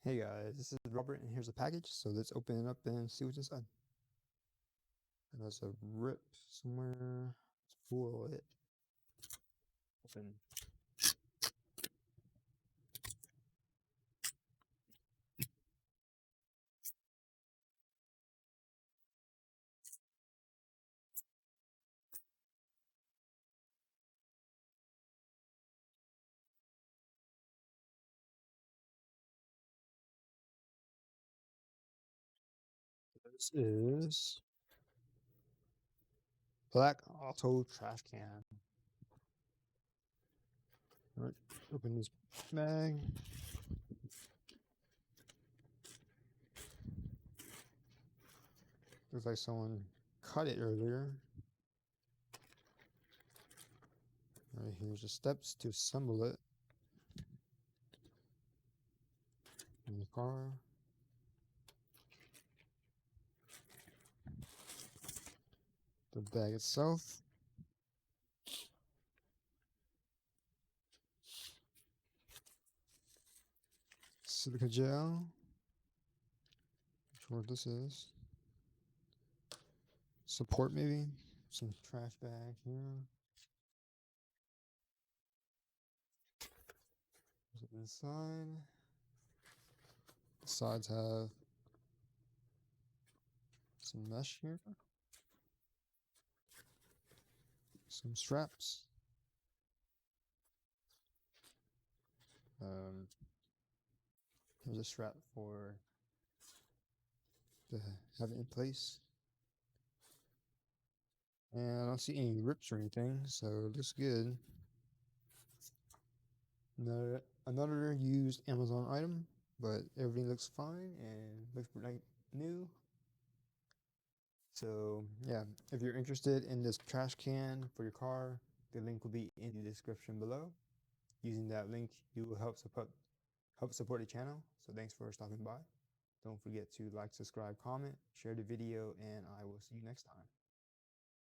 Hey guys, this is Robert and here's a package, so let's open it up and see what's inside. And there's a rip somewhere. Let's pull it open. This is black auto trash can. Alright, open this bag. Looks like someone cut it earlier. Alright, here's the steps to assemble it in the car. The bag itself. Silica gel. Not sure what this is. Support maybe. Some trash bag here. Inside. The sides have some mesh here. Some straps. Here's a strap for to have it in place. And I don't see any rips or anything, so it looks good. Another used Amazon item, but everything looks fine and looks like new. So yeah, if you're interested in this trash can for your car, the link will be in the description below. Using that link, you will help support the channel. So thanks for stopping by. Don't forget to like, subscribe, comment, share the video, and I will see you next time.